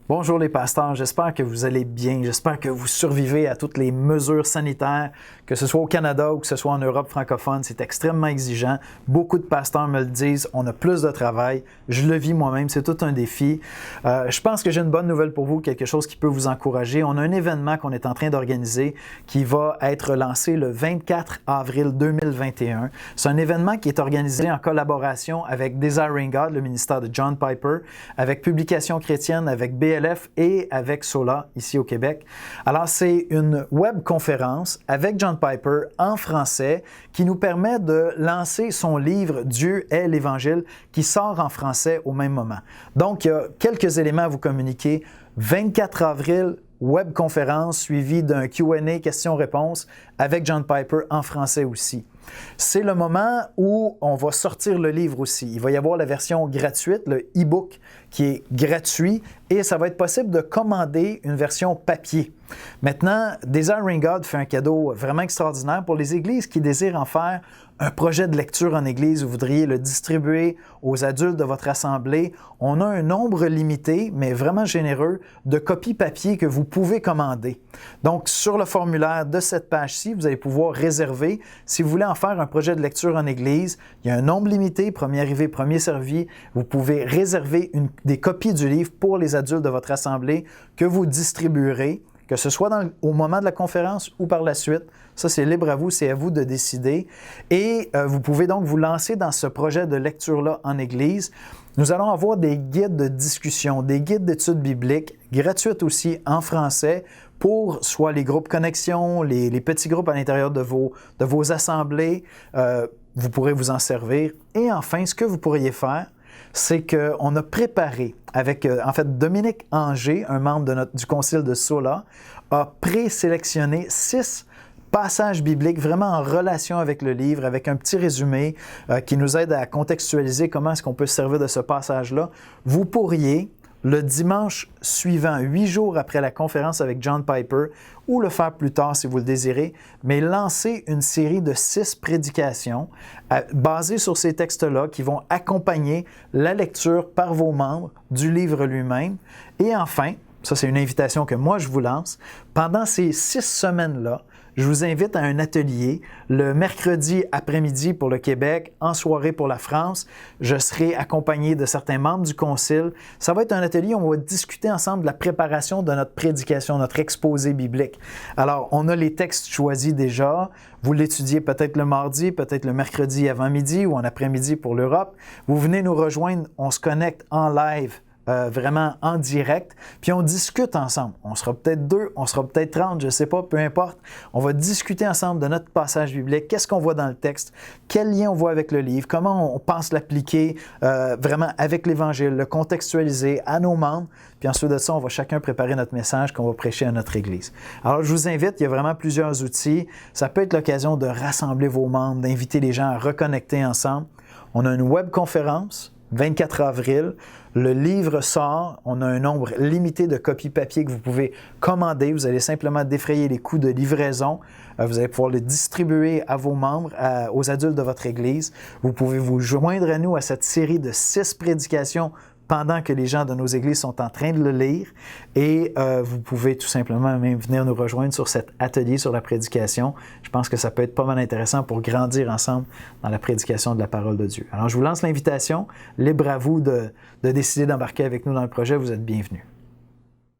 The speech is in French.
Bonjour les pasteurs, j'espère que vous allez bien, j'espère que vous survivez à toutes les mesures sanitaires, que ce soit au Canada ou que ce soit en Europe francophone, c'est extrêmement exigeant. Beaucoup de pasteurs me le disent, on a plus de travail, je le vis moi-même, c'est tout un défi. Je pense que j'ai une bonne nouvelle pour vous, quelque chose qui peut vous encourager. On a un événement qu'on est en train d'organiser qui va être lancé le 24 avril 2021. C'est un événement qui est organisé en collaboration avec Desiring God, le ministère de John Piper, avec Publications chrétiennes, avec BLF et avec Sola, ici au Québec. Alors, c'est une webconférence avec John Piper en français qui nous permet de lancer son livre « Dieu est l'Évangile » qui sort en français au même moment. Donc, il y a quelques éléments à vous communiquer. 24 avril, webconférence suivie d'un Q&A, questions-réponses avec John Piper en français aussi. C'est le moment où on va sortir le livre aussi. Il va y avoir la version gratuite, le e-book, qui est gratuit et ça va être possible de commander une version papier. Maintenant, Desiring God fait un cadeau vraiment extraordinaire pour les églises qui désirent en faire un projet de lecture en église. Vous voudriez le distribuer aux adultes de votre assemblée. On a un nombre limité, mais vraiment généreux, de copies papier que vous pouvez commander. Donc, sur le formulaire de cette page-ci, vous allez pouvoir réserver. Si vous voulez en faire un projet de lecture en église, il y a un nombre limité, premier arrivé, premier servi. Vous pouvez réserver des copies du livre pour les adultes de votre assemblée que vous distribuerez, que ce soit au moment de la conférence ou par la suite. Ça, c'est libre à vous, c'est à vous de décider. Et vous pouvez donc vous lancer dans ce projet de lecture-là en Église. Nous allons avoir des guides de discussion, des guides d'études bibliques, gratuites aussi en français, pour soit les groupes connexion, les petits groupes à l'intérieur de vos assemblées. Vous pourrez vous en servir. Et enfin, ce que vous pourriez faire, c'est qu'on a préparé avec, Dominique Anger, un membre du concile de Sola, a présélectionné 6 passages bibliques vraiment en relation avec le livre, avec un petit résumé qui nous aide à contextualiser comment est-ce qu'on peut se servir de ce passage-là. Vous pourriez, le dimanche suivant, 8 jours après la conférence avec John Piper, ou le faire plus tard si vous le désirez, mais lancer une série de 6 prédications basées sur ces textes-là qui vont accompagner la lecture par vos membres du livre lui-même. Et enfin, ça c'est une invitation que moi je vous lance, pendant ces 6 semaines-là, je vous invite à un atelier le mercredi après-midi pour le Québec, en soirée pour la France. Je serai accompagné de certains membres du concile. Ça va être un atelier où on va discuter ensemble de la préparation de notre prédication, notre exposé biblique. Alors, on a les textes choisis déjà. Vous l'étudiez peut-être le mardi, peut-être le mercredi avant midi ou en après-midi pour l'Europe. Vous venez nous rejoindre, on se connecte en live. Vraiment en direct, puis on discute ensemble. On sera peut-être 2, on sera peut-être 30, je ne sais pas, peu importe. On va discuter ensemble de notre passage biblique, qu'est-ce qu'on voit dans le texte, quel lien on voit avec le livre, comment on pense l'appliquer vraiment avec l'Évangile, le contextualiser à nos membres, puis ensuite de ça, on va chacun préparer notre message qu'on va prêcher à notre Église. Alors, je vous invite, il y a vraiment plusieurs outils. Ça peut être l'occasion de rassembler vos membres, d'inviter les gens à reconnecter ensemble. On a une webconférence, 24 avril, le livre sort, on a un nombre limité de copies papier que vous pouvez commander. Vous allez simplement défrayer les coûts de livraison. Vous allez pouvoir le distribuer à vos membres, aux adultes de votre Église. Vous pouvez vous joindre à nous à cette série de 6 prédications pendant que les gens de nos églises sont en train de le lire. Et vous pouvez tout simplement même venir nous rejoindre sur cet atelier sur la prédication. Je pense que ça peut être pas mal intéressant pour grandir ensemble dans la prédication de la parole de Dieu. Alors, je vous lance l'invitation. Libre à vous de décider d'embarquer avec nous dans le projet. Vous êtes bienvenus.